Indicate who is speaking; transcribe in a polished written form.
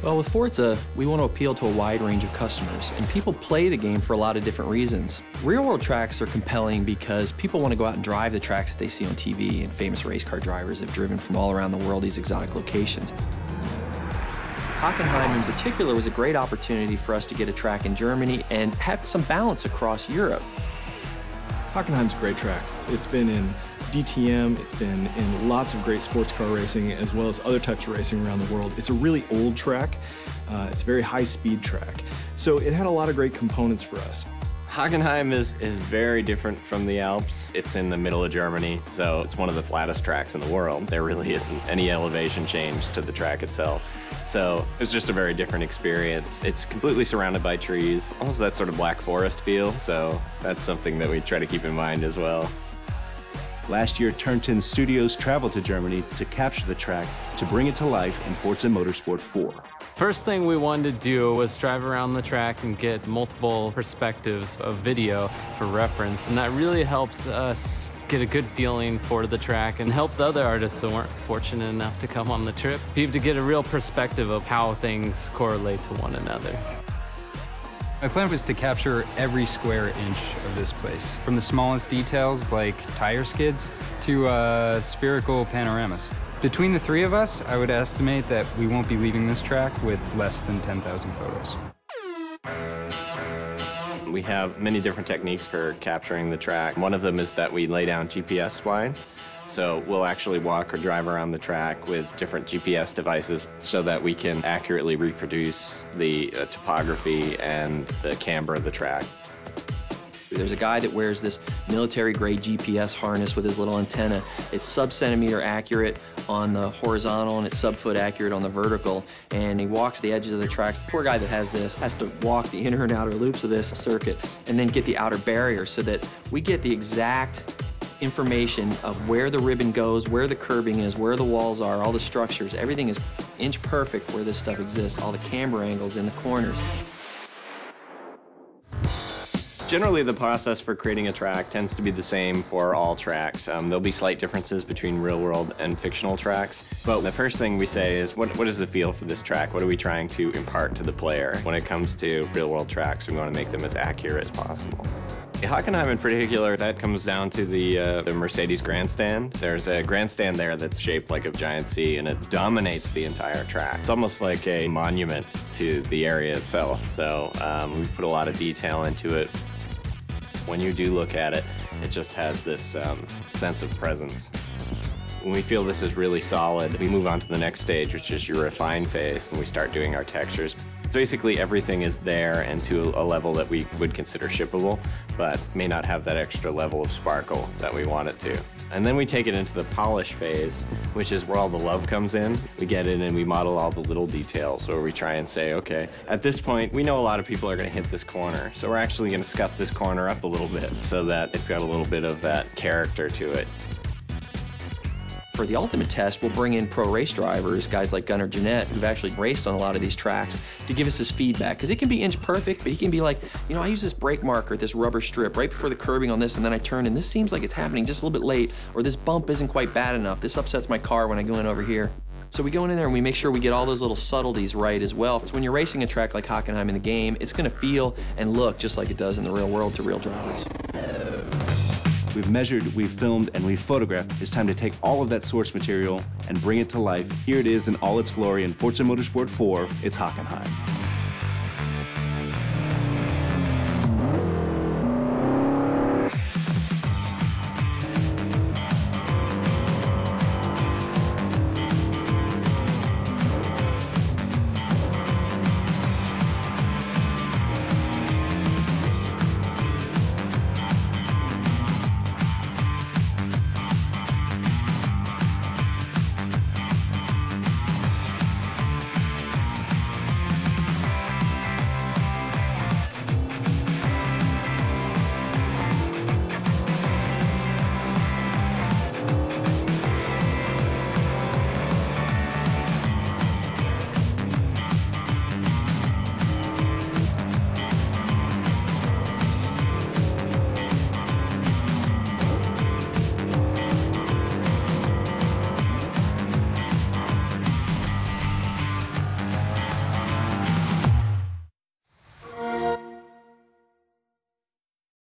Speaker 1: Well, with Forza, we want to appeal to a wide range of customers, and people play the game for a lot of different reasons. Real-world tracks are compelling because people want to go out and drive the tracks that they see on TV, and famous race car drivers have driven from all around the world these exotic locations. Hockenheim in particular was a great opportunity for us to get a track in Germany and have some balance across Europe.
Speaker 2: Hockenheim's a great track. It's been in DTM, it's been in lots of great sports car racing as well as other types of racing around the world. It's a really old track. It's a very high-speed track. So it had a lot of great components for us.
Speaker 3: Hockenheim is very different from the Alps. It's in the middle of Germany, so it's one of the flattest tracks in the world. There really isn't any elevation change to the track itself. So it was just a very different experience. It's completely surrounded by trees, almost that sort of Black Forest feel, so that's something that we try to keep in mind as well.
Speaker 4: Last year, Turn10 Studios traveled to Germany to capture the track to bring it to life in Forza Motorsport 4.
Speaker 5: First thing we wanted to do was drive around the track and get multiple perspectives of video for reference, and that really helps us get a good feeling for the track and help the other artists that weren't fortunate enough to come on the trip be able to get a real perspective of how things correlate to one another.
Speaker 6: My plan was to capture every square inch of this place, from the smallest details like tire skids to spherical panoramas. Between the three of us, I would estimate that we won't be leaving this track with less than 10,000 photos.
Speaker 3: We have many different techniques for capturing the track. One of them is that we lay down GPS splines. So we'll actually walk or drive around the track with different GPS devices so that we can accurately reproduce the topography and the camber of the track.
Speaker 1: There's a guy that wears this military-grade GPS harness with his little antenna. It's sub-centimeter accurate on the horizontal and it's sub-foot accurate on the vertical, and he walks the edges of the tracks. The poor guy that has this has to walk the inner and outer loops of this circuit and then get the outer barrier so that we get the exact information of where the ribbon goes, where the curbing is, where the walls are, all the structures. Everything is inch perfect where this stuff exists, all the camber angles in the corners.
Speaker 3: Generally, the process for creating a track tends to be the same for all tracks. There'll be slight differences between real-world and fictional tracks, but the first thing we say is, what is the feel for this track? What are we trying to impart to the player? When it comes to real-world tracks, we want to make them as accurate as possible. Hockenheim in particular, that comes down to the Mercedes grandstand. There's a grandstand there that's shaped like a giant C, and it dominates the entire track. It's almost like a monument to the area itself, so we've put a lot of detail into it. When you do look at it, it just has this sense of presence. When we feel this is really solid, we move on to the next stage, which is your refine phase, and we start doing our textures. So basically, everything is there and to a level that we would consider shippable, but may not have that extra level of sparkle that we want it to. And then we take it into the polish phase, which is where all the love comes in. We get in and we model all the little details, where we try and say, okay, at this point, we know a lot of people are going to hit this corner, so we're actually going to scuff this corner up a little bit so that it's got a little bit of that character to it.
Speaker 1: For the ultimate test, we'll bring in pro race drivers, guys like Gunnar Jeanette, who've actually raced on a lot of these tracks, to give us his feedback. Because it can be inch perfect, but he can be like, you know, I use this brake marker, this rubber strip, right before the curbing on this, and then I turn, and this seems like it's happening just a little bit late, or this bump isn't quite bad enough. This upsets my car when I go in over here. So we go in there and we make sure we get all those little subtleties right as well. So when you're racing a track like Hockenheim in the game, it's going to feel and look just like it does in the real world to real drivers.
Speaker 4: We've measured, we've filmed, and we've photographed. It's time to take all of that source material and bring it to life. Here it is in all its glory in Forza Motorsport 4, it's Hockenheim.